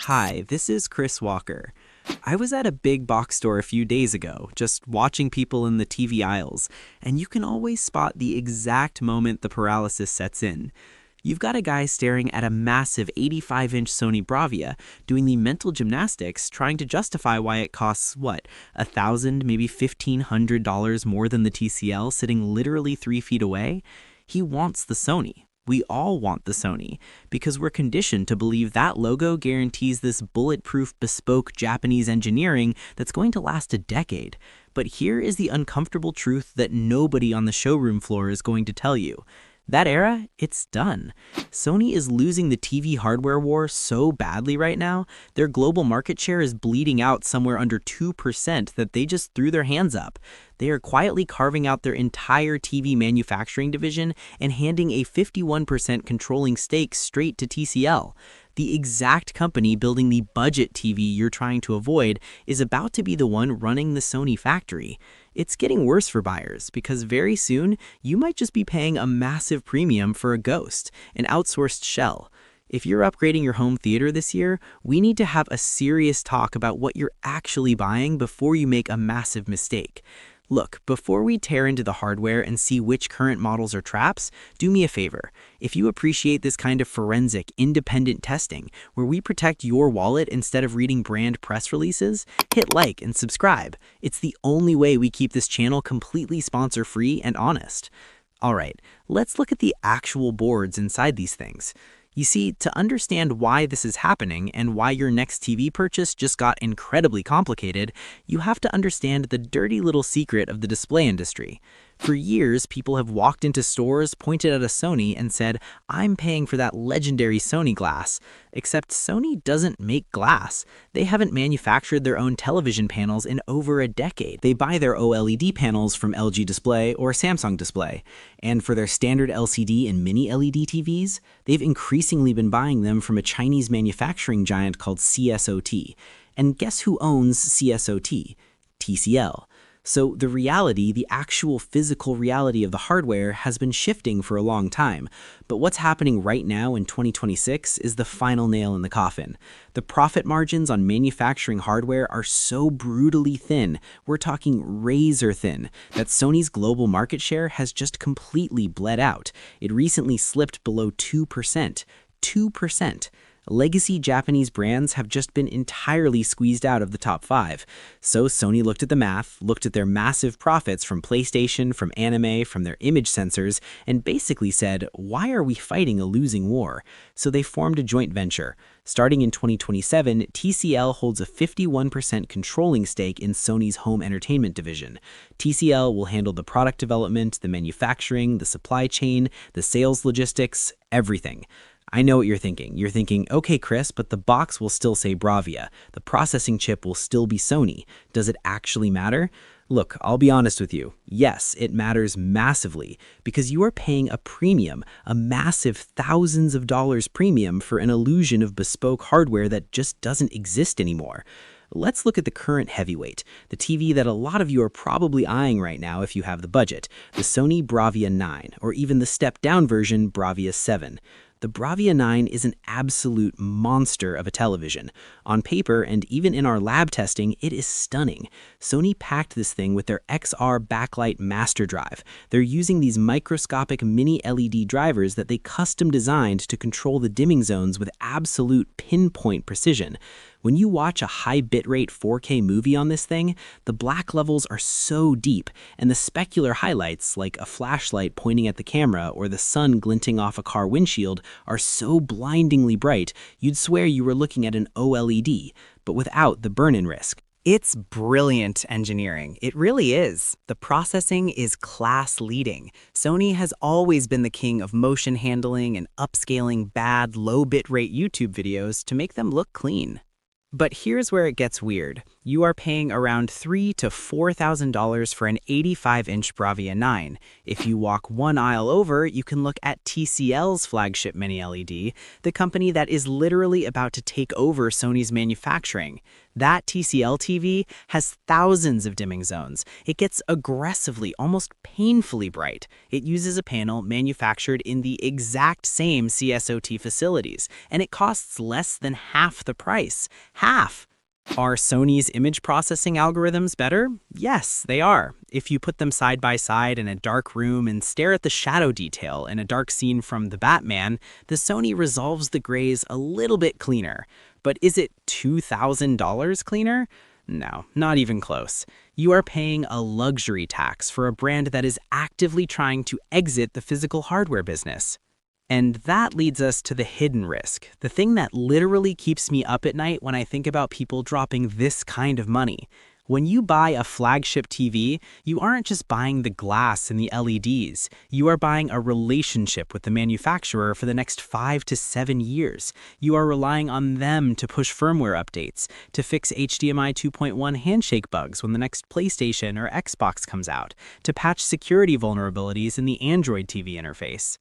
Hi, this is Chris Walker. I was at a big box store a few days ago, just watching people in the TV aisles, and you can always spot the exact moment the paralysis sets in. You've got a guy staring at a massive 85-inch Sony Bravia, doing the mental gymnastics, trying to justify why it costs, $1,000, maybe $1,500 more than the TCL, sitting literally 3 feet away? He wants the Sony. We all want the Sony, because we're conditioned to believe that logo guarantees this bulletproof, bespoke Japanese engineering that's going to last a decade. But here is the uncomfortable truth that nobody on the showroom floor is going to tell you. That era, it's done. Sony is losing the TV hardware war so badly right now, their global market share is bleeding out somewhere under 2% that they just threw their hands up. They are quietly carving out their entire TV manufacturing division and handing a 51% controlling stake straight to TCL. The exact company building the budget TV you're trying to avoid is about to be the one running the Sony factory. It's getting worse for buyers because very soon you might just be paying a massive premium for a ghost, an outsourced shell. If you're upgrading your home theater this year, we need to have a serious talk about what you're actually buying before you make a massive mistake. Look, before we tear into the hardware and see which current models are traps, do me a favor. If you appreciate this kind of forensic, independent testing, where we protect your wallet instead of reading brand press releases, hit like and subscribe. It's the only way we keep this channel completely sponsor-free and honest. Alright, let's look at the actual boards inside these things. You see, to understand why this is happening and why your next TV purchase just got incredibly complicated, you have to understand the dirty little secret of the display industry. For years, people have walked into stores, pointed at a Sony, and said, "I'm paying for that legendary Sony glass." Except Sony doesn't make glass. They haven't manufactured their own television panels in over a decade. They buy their OLED panels from LG Display or Samsung Display. And for their standard LCD and mini-LED TVs, they've increasingly been buying them from a Chinese manufacturing giant called CSOT. And guess who owns CSOT? TCL. So the reality, the actual physical reality of the hardware has been shifting for a long time. But what's happening right now in 2026 is the final nail in the coffin. The profit margins on manufacturing hardware are so brutally thin, we're talking razor thin, that Sony's global market share has just completely bled out. It recently slipped below 2%. 2%. Legacy Japanese brands have just been entirely squeezed out of the top 5. So Sony looked at the math, looked at their massive profits from PlayStation, from anime, from their image sensors, and basically said, why are we fighting a losing war? So they formed a joint venture. Starting in 2027, TCL holds a 51% controlling stake in Sony's home entertainment division. TCL will handle the product development, the manufacturing, the supply chain, the sales logistics, everything. I know what you're thinking. You're thinking, okay, Chris, but the box will still say Bravia. The processing chip will still be Sony. Does it actually matter? Look, I'll be honest with you. Yes, it matters massively because you are paying a premium, a massive thousands of dollars premium for an illusion of bespoke hardware that just doesn't exist anymore. Let's look at the current heavyweight, the TV that a lot of you are probably eyeing right now if you have the budget, the Sony Bravia 9, or even the step-down version Bravia 7. The Bravia 9 is an absolute monster of a television. On paper, and even in our lab testing, it is stunning. Sony packed this thing with their XR backlight master drive. They're using these microscopic mini-LED drivers that they custom designed to control the dimming zones with absolute pinpoint precision. When you watch a high bitrate 4K movie on this thing, the black levels are so deep, and the specular highlights, like a flashlight pointing at the camera or the sun glinting off a car windshield, are so blindingly bright, you'd swear you were looking at an OLED, but without the burn-in risk. It's brilliant engineering. It really is. The processing is class-leading. Sony has always been the king of motion handling and upscaling bad, low bitrate YouTube videos to make them look clean. But here's where it gets weird. You are paying around $3,000 to $4,000 for an 85-inch Bravia 9. If you walk one aisle over, you can look at TCL's flagship mini-LED, the company that is literally about to take over Sony's manufacturing. That TCL TV has thousands of dimming zones. It gets aggressively, almost painfully bright. It uses a panel manufactured in the exact same CSOT facilities, and it costs less than half the price. Half! Are Sony's image processing algorithms better? Yes, they are. If you put them side by side in a dark room and stare at the shadow detail in a dark scene from The Batman, the Sony resolves the grays a little bit cleaner. But is it $2,000 cleaner? No, not even close. You are paying a luxury tax for a brand that is actively trying to exit the physical hardware business. And that leads us to the hidden risk, the thing that literally keeps me up at night when I think about people dropping this kind of money. When you buy a flagship TV, you aren't just buying the glass and the LEDs. You are buying a relationship with the manufacturer for the next 5 to 7 years. You are relying on them to push firmware updates, to fix HDMI 2.1 handshake bugs when the next PlayStation or Xbox comes out, to patch security vulnerabilities in the Android TV interface.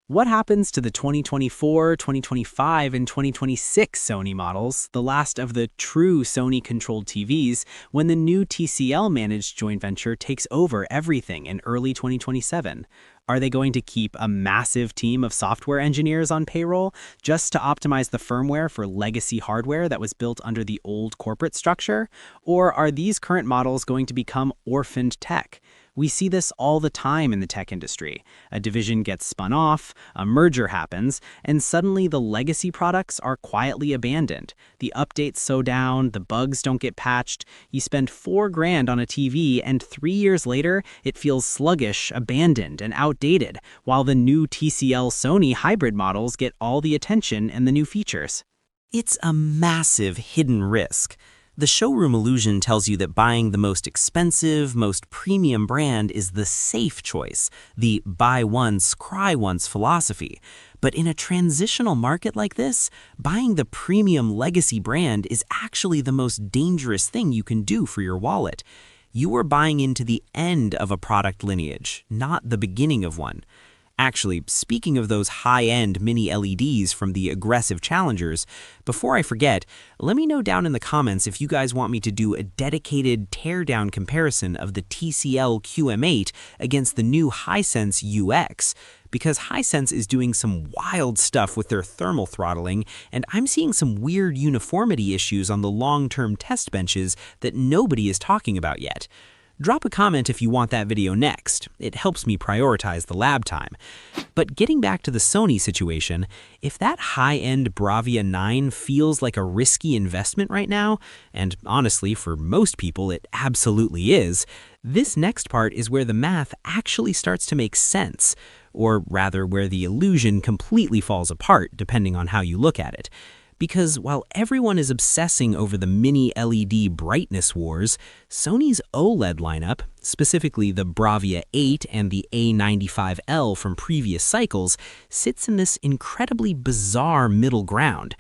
What happens to the 2024, 2025, and 2026 Sony models, the last of the true Sony-controlled TVs, when the new TCL-managed joint venture takes over everything in early 2027? Are they going to keep a massive team of software engineers on payroll just to optimize the firmware for legacy hardware that was built under the old corporate structure? Or are these current models going to become orphaned tech? We see this all the time in the tech industry. A division gets spun off, a merger happens, and suddenly the legacy products are quietly abandoned. The updates slow down, the bugs don't get patched. You spend $4,000 on a TV, and 3 years later, it feels sluggish, abandoned, and outdated, while the new TCL Sony hybrid models get all the attention and the new features. It's a massive hidden risk. The showroom illusion tells you that buying the most expensive, most premium brand is the safe choice, the buy once, cry once philosophy. But in a transitional market like this, buying the premium legacy brand is actually the most dangerous thing you can do for your wallet. You are buying into the end of a product lineage, not the beginning of one. Actually, speaking of those high-end mini LEDs from the aggressive challengers, before I forget, let me know down in the comments if you guys want me to do a dedicated teardown comparison of the TCL QM8 against the new Hisense UX, because Hisense is doing some wild stuff with their thermal throttling, and I'm seeing some weird uniformity issues on the long-term test benches that nobody is talking about yet. Drop a comment if you want that video next. It helps me prioritize the lab time. But getting back to the Sony situation, if that high-end Bravia 9 feels like a risky investment right now, and honestly, for most people, it absolutely is, this next part is where the math actually starts to make sense, or rather where the illusion completely falls apart, depending on how you look at it. Because while everyone is obsessing over the mini LED brightness wars, Sony's OLED lineup, specifically the Bravia 8 and the A95L from previous cycles, sits in this incredibly bizarre middle ground.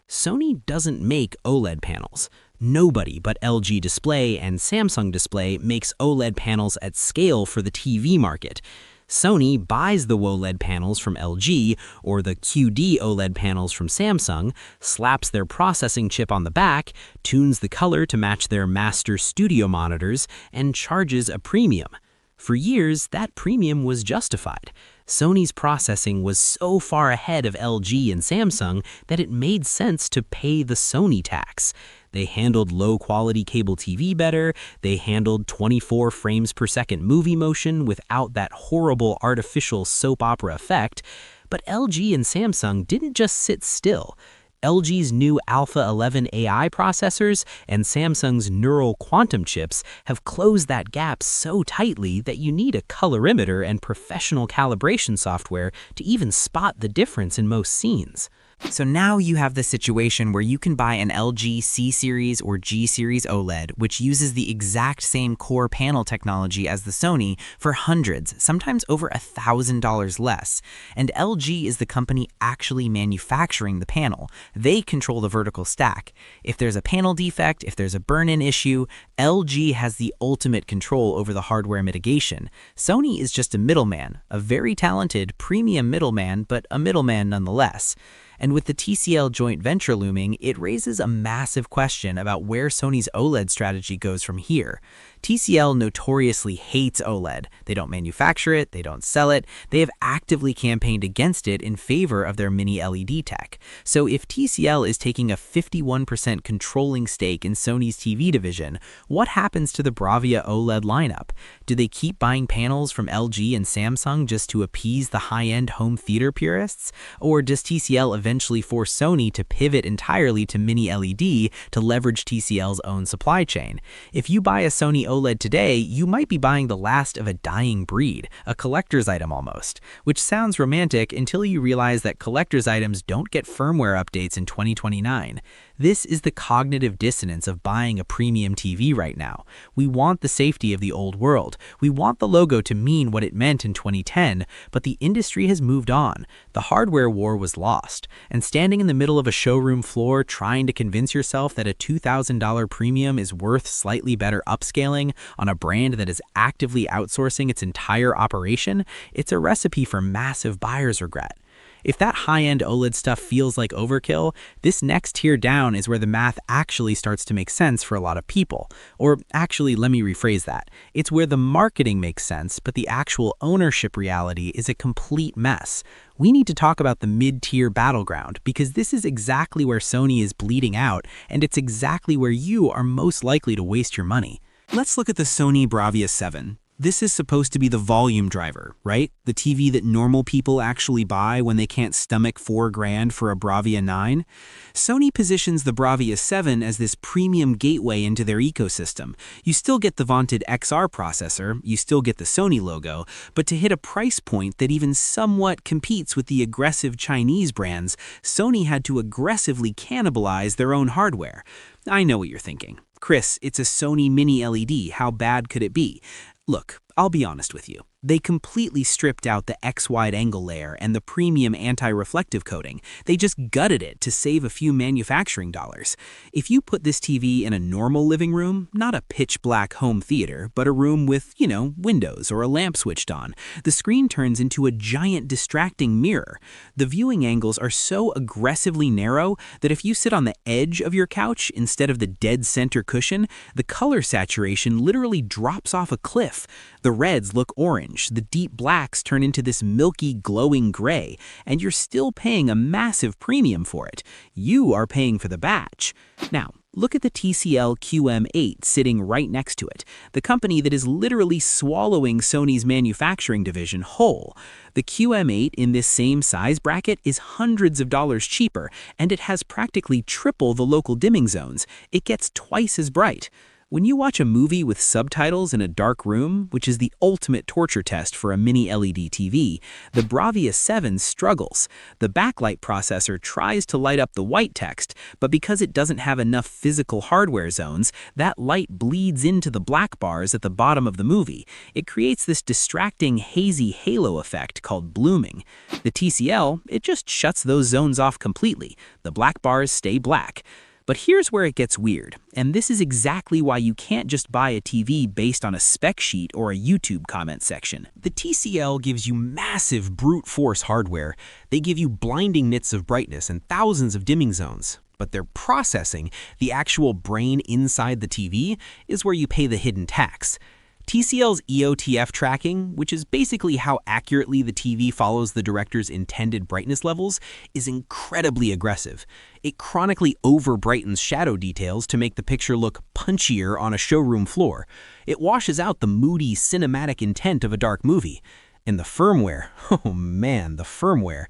Sony doesn't make OLED panels. Nobody but LG Display and Samsung Display makes OLED panels at scale for the TV market. Sony buys the OLED panels from LG or the QD OLED panels from Samsung, slaps their processing chip on the back, tunes the color to match their master studio monitors, and charges a premium. For years, that premium was justified. Sony's processing was so far ahead of LG and Samsung that it made sense to pay the Sony tax. They handled low-quality cable TV better, they handled 24 frames per second movie motion without that horrible artificial soap opera effect, but LG and Samsung didn't just sit still. LG's new Alpha 11 AI processors and Samsung's neural quantum chips have closed that gap so tightly that you need a colorimeter and professional calibration software to even spot the difference in most scenes. So now you have the situation where you can buy an LG C-Series or G-Series OLED, which uses the exact same core panel technology as the Sony, for hundreds, sometimes over $1,000 less. And LG is the company actually manufacturing the panel. They control the vertical stack. If there's a panel defect, if there's a burn-in issue, LG has the ultimate control over the hardware mitigation. Sony is just a middleman, a very talented premium middleman, but a middleman nonetheless. And with the TCL joint venture looming, it raises a massive question about where Sony's OLED strategy goes from here. TCL notoriously hates OLED. They don't manufacture it, they don't sell it, they have actively campaigned against it in favor of their mini-LED tech. So if TCL is taking a 51% controlling stake in Sony's TV division, what happens to the Bravia OLED lineup? Do they keep buying panels from LG and Samsung just to appease the high-end home theater purists? Or does TCL eventually force Sony to pivot entirely to mini-LED to leverage TCL's own supply chain? If you buy a Sony OLED today, you might be buying the last of a dying breed, a collector's item almost, which sounds romantic until you realize that collector's items don't get firmware updates in 2029. This is the cognitive dissonance of buying a premium TV right now. We want the safety of the old world. We want the logo to mean what it meant in 2010, but the industry has moved on. The hardware war was lost, and standing in the middle of a showroom floor trying to convince yourself that a $2,000 premium is worth slightly better upscaling on a brand that is actively outsourcing its entire operation, it's a recipe for massive buyer's regret. If that high-end OLED stuff feels like overkill, this next tier down is where the math actually starts to make sense for a lot of people. Or actually, let me rephrase that. It's where the marketing makes sense, but the actual ownership reality is a complete mess. We need to talk about the mid-tier battleground because this is exactly where Sony is bleeding out, and it's exactly where you are most likely to waste your money. Let's look at the Sony Bravia 7. This is supposed to be the volume driver, right? The TV that normal people actually buy when they can't stomach $4,000 for a Bravia 9. Sony positions the Bravia 7 as this premium gateway into their ecosystem. You still get the vaunted XR processor, you still get the Sony logo, but to hit a price point that even somewhat competes with the aggressive Chinese brands, Sony had to aggressively cannibalize their own hardware. I know what you're thinking. Chris, it's a Sony mini-LED, how bad could it be? Look, I'll be honest with you. They completely stripped out the X-wide angle layer and the premium anti-reflective coating. They just gutted it to save a few manufacturing dollars. If you put this TV in a normal living room, not a pitch-black home theater, but a room with, windows or a lamp switched on, the screen turns into a giant distracting mirror. The viewing angles are so aggressively narrow that if you sit on the edge of your couch instead of the dead center cushion, the color saturation literally drops off a cliff. The reds look orange, the deep blacks turn into this milky, glowing gray, and you're still paying a massive premium for it. You are paying for the batch. Now, look at the TCL QM8 sitting right next to it, the company that is literally swallowing Sony's manufacturing division whole. The QM8 in this same size bracket is hundreds of dollars cheaper, and it has practically triple the local dimming zones. It gets twice as bright. When you watch a movie with subtitles in a dark room, which is the ultimate torture test for a mini-LED TV, the Bravia 7 struggles. The backlight processor tries to light up the white text, but because it doesn't have enough physical hardware zones, that light bleeds into the black bars at the bottom of the movie. It creates this distracting, hazy halo effect called blooming. The TCL, it just shuts those zones off completely. The black bars stay black. But here's where it gets weird, and this is exactly why you can't just buy a TV based on a spec sheet or a YouTube comment section. The TCL gives you massive brute force hardware. They give you blinding nits of brightness and thousands of dimming zones. But their processing, the actual brain inside the TV, is where you pay the hidden tax. TCL's EOTF tracking, which is basically how accurately the TV follows the director's intended brightness levels, is incredibly aggressive. It chronically over-brightens shadow details to make the picture look punchier on a showroom floor. It washes out the moody, cinematic intent of a dark movie. And the firmware, oh man, the firmware.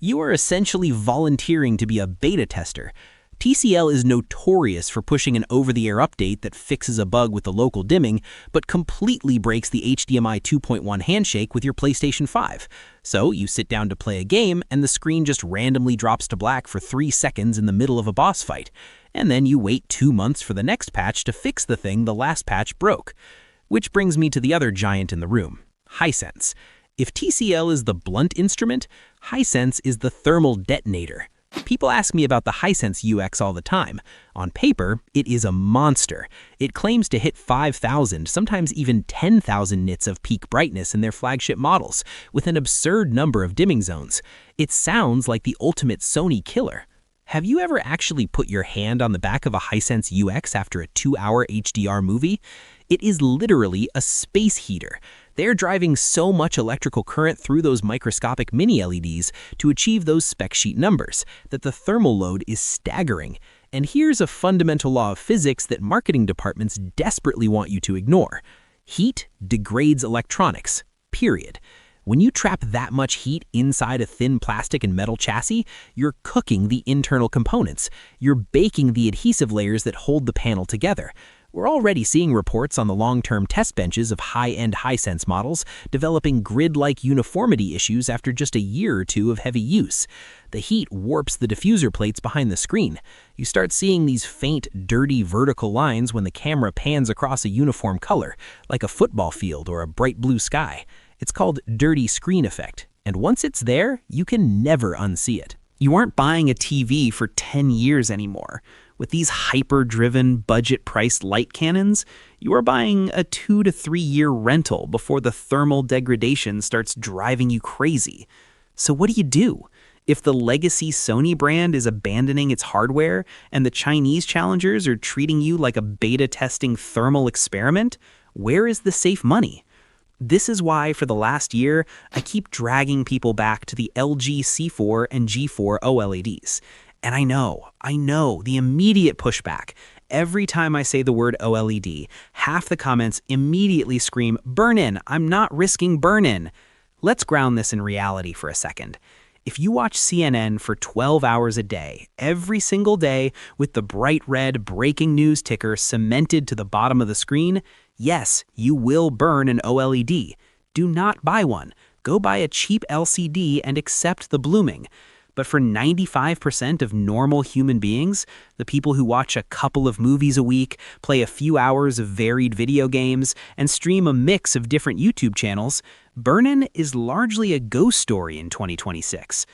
You are essentially volunteering to be a beta tester. TCL is notorious for pushing an over-the-air update that fixes a bug with the local dimming, but completely breaks the HDMI 2.1 handshake with your PlayStation 5. So you sit down to play a game, and the screen just randomly drops to black for 3 seconds in the middle of a boss fight. And then you wait 2 months for the next patch to fix the thing the last patch broke. Which brings me to the other giant in the room, Hisense. If TCL is the blunt instrument, Hisense is the thermal detonator. People ask me about the Hisense UX all the time. On paper, it is a monster. It claims to hit 5,000, sometimes even 10,000 nits of peak brightness in their flagship models, with an absurd number of dimming zones. It sounds like the ultimate Sony killer. Have you ever actually put your hand on the back of a Hisense UX after a 2-hour HDR movie? It is literally a space heater. They're driving so much electrical current through those microscopic mini-LEDs to achieve those spec sheet numbers that the thermal load is staggering. And here's a fundamental law of physics that marketing departments desperately want you to ignore. Heat degrades electronics, period. When you trap that much heat inside a thin plastic and metal chassis, you're cooking the internal components. You're baking the adhesive layers that hold the panel together. We're already seeing reports on the long-term test benches of high-end Hisense models developing grid-like uniformity issues after just a year or two of heavy use. The heat warps the diffuser plates behind the screen. You start seeing these faint, dirty vertical lines when the camera pans across a uniform color, like a football field or a bright blue sky. It's called dirty screen effect, and once it's there, you can never unsee it. You aren't buying a TV for 10 years anymore. With these hyper-driven, budget-priced light cannons, you are buying a 2 to 3 year rental before the thermal degradation starts driving you crazy. So what do? If the legacy Sony brand is abandoning its hardware and the Chinese challengers are treating you like a beta-testing thermal experiment, where is the safe money? This is why, for the last year, I keep dragging people back to the LG C4 and G4 OLEDs. And I know, the immediate pushback. Every time I say the word OLED, half the comments immediately scream, "Burn-in, I'm not risking burn-in." Let's ground this in reality for a second. If you watch CNN for 12 hours a day, every single day, with the bright red breaking news ticker cemented to the bottom of the screen, yes, you will burn an OLED. Do not buy one. Go buy a cheap LCD and accept the blooming. But for 95% of normal human beings, the people who watch a couple of movies a week, play a few hours of varied video games, and stream a mix of different YouTube channels, burn-in is largely a ghost story in 2026.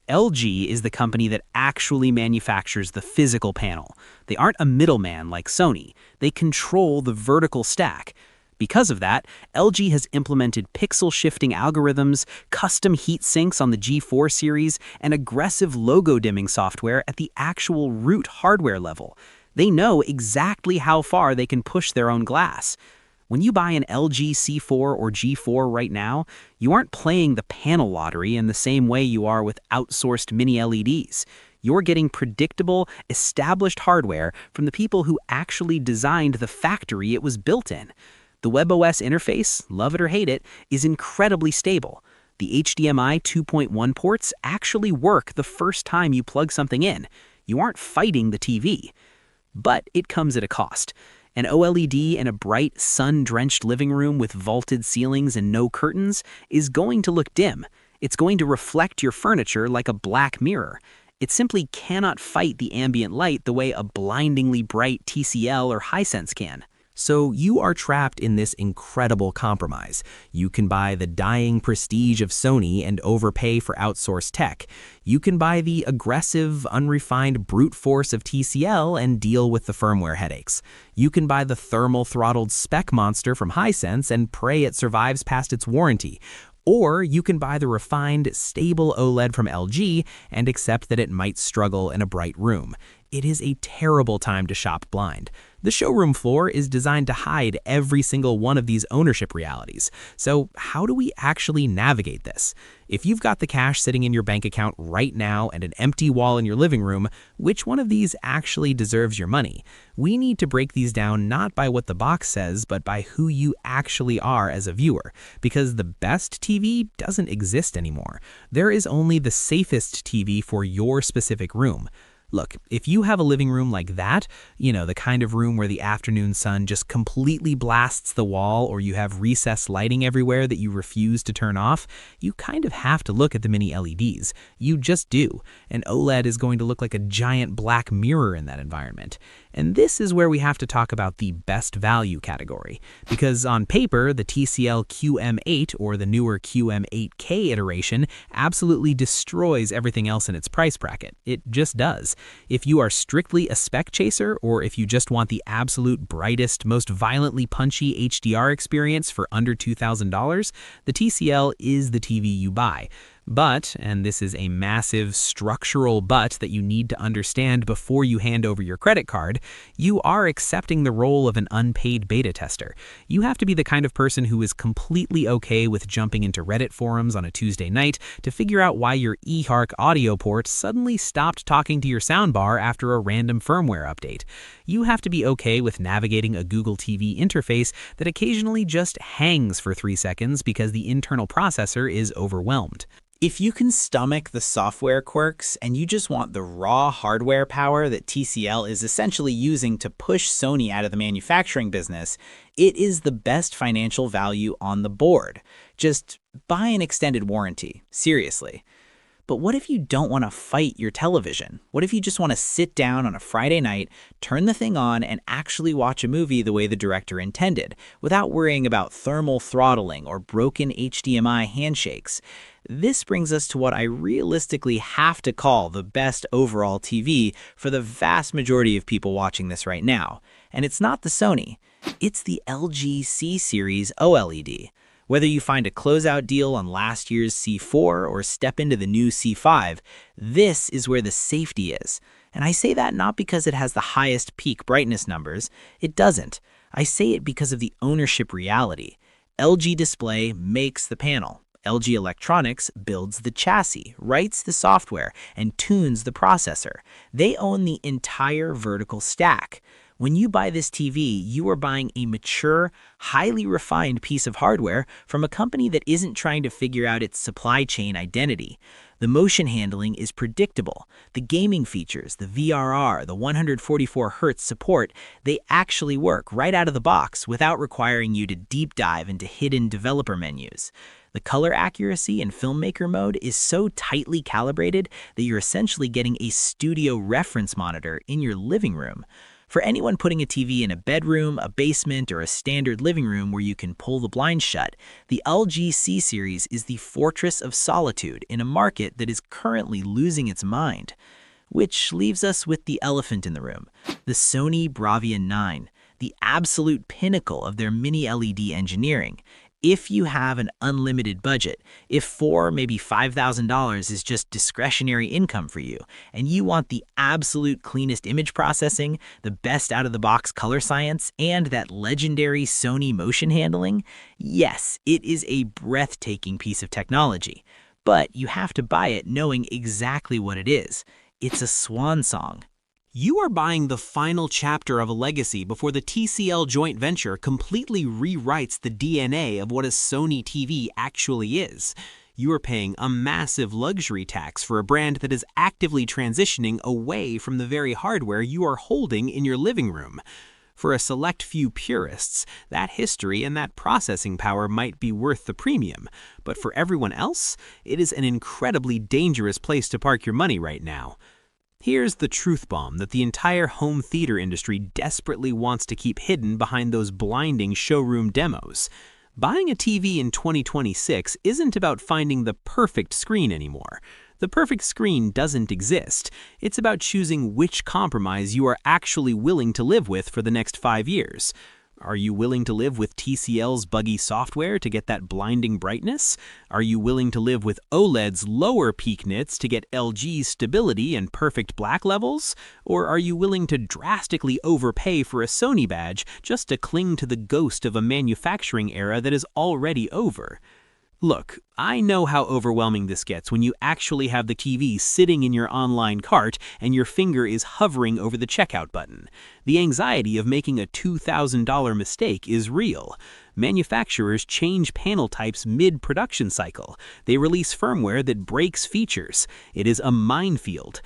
LG is the company that actually manufactures the physical panel. They aren't a middleman like Sony. They control the vertical stack. Because of that, LG has implemented pixel-shifting algorithms, custom heat sinks on the G4 series, and aggressive logo dimming software at the actual root hardware level. They know exactly how far they can push their own glass. When you buy an LG C4 or G4 right now, you aren't playing the panel lottery in the same way you are with outsourced mini-LEDs. You're getting predictable, established hardware from the people who actually designed the factory it was built in. The WebOS interface, love it or hate it, is incredibly stable. The HDMI 2.1 ports actually work the first time you plug something in. You aren't fighting the TV. But it comes at a cost. An OLED in a bright, sun-drenched living room with vaulted ceilings and no curtains is going to look dim. It's going to reflect your furniture like a black mirror. It simply cannot fight the ambient light the way a blindingly bright TCL or Hisense can. So you are trapped in this incredible compromise. You can buy the dying prestige of Sony and overpay for outsourced tech. You can buy the aggressive, unrefined brute force of TCL and deal with the firmware headaches. You can buy the thermal-throttled spec monster from Hisense and pray it survives past its warranty. Or you can buy the refined, stable OLED from LG and accept that it might struggle in a bright room. It is a terrible time to shop blind. The showroom floor is designed to hide every single one of these ownership realities. So how do we actually navigate this? If you've got the cash sitting in your bank account right now and an empty wall in your living room, which one of these actually deserves your money? We need to break these down not by what the box says, but by who you actually are as a viewer. Because the best TV doesn't exist anymore. There is only the safest TV for your specific room. Look, if you have a living room like that, the kind of room where the afternoon sun just completely blasts the wall, or you have recessed lighting everywhere that you refuse to turn off, you kind of have to look at the mini LEDs. You just do. An OLED is going to look like a giant black mirror in that environment. And this is where we have to talk about the best value category. Because on paper, the TCL QM8 or the newer QM8K iteration absolutely destroys everything else in its price bracket. It just does. If you are strictly a spec chaser, or if you just want the absolute brightest, most violently punchy HDR experience for under $2,000, the TCL is the TV you buy. But, and this is a massive structural but that you need to understand before you hand over your credit card, you are accepting the role of an unpaid beta tester. You have to be the kind of person who is completely okay with jumping into Reddit forums on a Tuesday night to figure out why your eHark audio port suddenly stopped talking to your soundbar after a random firmware update. You have to be okay with navigating a Google TV interface that occasionally just hangs for 3 seconds because the internal processor is overwhelmed. If you can stomach the software quirks and you just want the raw hardware power that TCL is essentially using to push Sony out of the manufacturing business, it is the best financial value on the board. Just buy an extended warranty, seriously. But what if you don't want to fight your television? What if you just want to sit down on a Friday night, turn the thing on, and actually watch a movie the way the director intended, without worrying about thermal throttling or broken HDMI handshakes? This brings us to what I realistically have to call the best overall TV for the vast majority of people watching this right now. And it's not the Sony. It's the LG C-Series OLED. Whether you find a closeout deal on last year's C4 or step into the new C5, this is where the safety is. And I say that not because it has the highest peak brightness numbers. It doesn't. I say it because of the ownership reality. LG Display makes the panel. LG Electronics builds the chassis, writes the software, and tunes the processor. They own the entire vertical stack. When you buy this TV, you are buying a mature, highly refined piece of hardware from a company that isn't trying to figure out its supply chain identity. The motion handling is predictable. The gaming features, the VRR, the 144 Hz support, they actually work right out of the box without requiring you to deep dive into hidden developer menus. The color accuracy in filmmaker mode is so tightly calibrated that you're essentially getting a studio reference monitor in your living room. For anyone putting a TV in a bedroom, a basement, or a standard living room where you can pull the blinds shut, the LG C-Series is the fortress of solitude in a market that is currently losing its mind. Which leaves us with the elephant in the room, the Sony Bravia 9, the absolute pinnacle of their mini-LED engineering. If you have an unlimited budget, if $4,000, maybe $5,000 is just discretionary income for you, and you want the absolute cleanest image processing, the best out-of-the-box color science, and that legendary Sony motion handling, yes, it is a breathtaking piece of technology. But you have to buy it knowing exactly what it is. It's a swan song. You are buying the final chapter of a legacy before the TCL joint venture completely rewrites the DNA of what a Sony TV actually is. You are paying a massive luxury tax for a brand that is actively transitioning away from the very hardware you are holding in your living room. For a select few purists, that history and that processing power might be worth the premium, but for everyone else, it is an incredibly dangerous place to park your money right now. Here's the truth bomb that the entire home theater industry desperately wants to keep hidden behind those blinding showroom demos. Buying a TV in 2026 isn't about finding the perfect screen anymore. The perfect screen doesn't exist. It's about choosing which compromise you are actually willing to live with for the next 5 years. Are you willing to live with TCL's buggy software to get that blinding brightness? Are you willing to live with OLED's lower peak nits to get LG's stability and perfect black levels? Or are you willing to drastically overpay for a Sony badge just to cling to the ghost of a manufacturing era that is already over? Look, I know how overwhelming this gets when you actually have the TV sitting in your online cart and your finger is hovering over the checkout button. The anxiety of making a $2,000 mistake is real. Manufacturers change panel types mid-production cycle. They release firmware that breaks features. It is a minefield.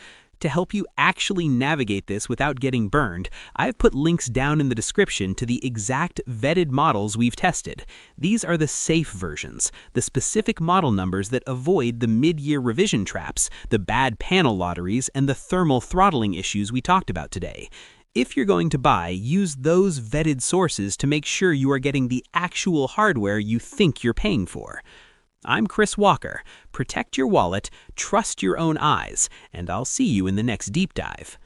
To help you actually navigate this without getting burned, I've put links down in the description to the exact vetted models we've tested. These are the safe versions, the specific model numbers that avoid the mid-year revision traps, the bad panel lotteries, and the thermal throttling issues we talked about today. If you're going to buy, use those vetted sources to make sure you are getting the actual hardware you think you're paying for. I'm Chris Walker. Protect your wallet, trust your own eyes, and I'll see you in the next deep dive.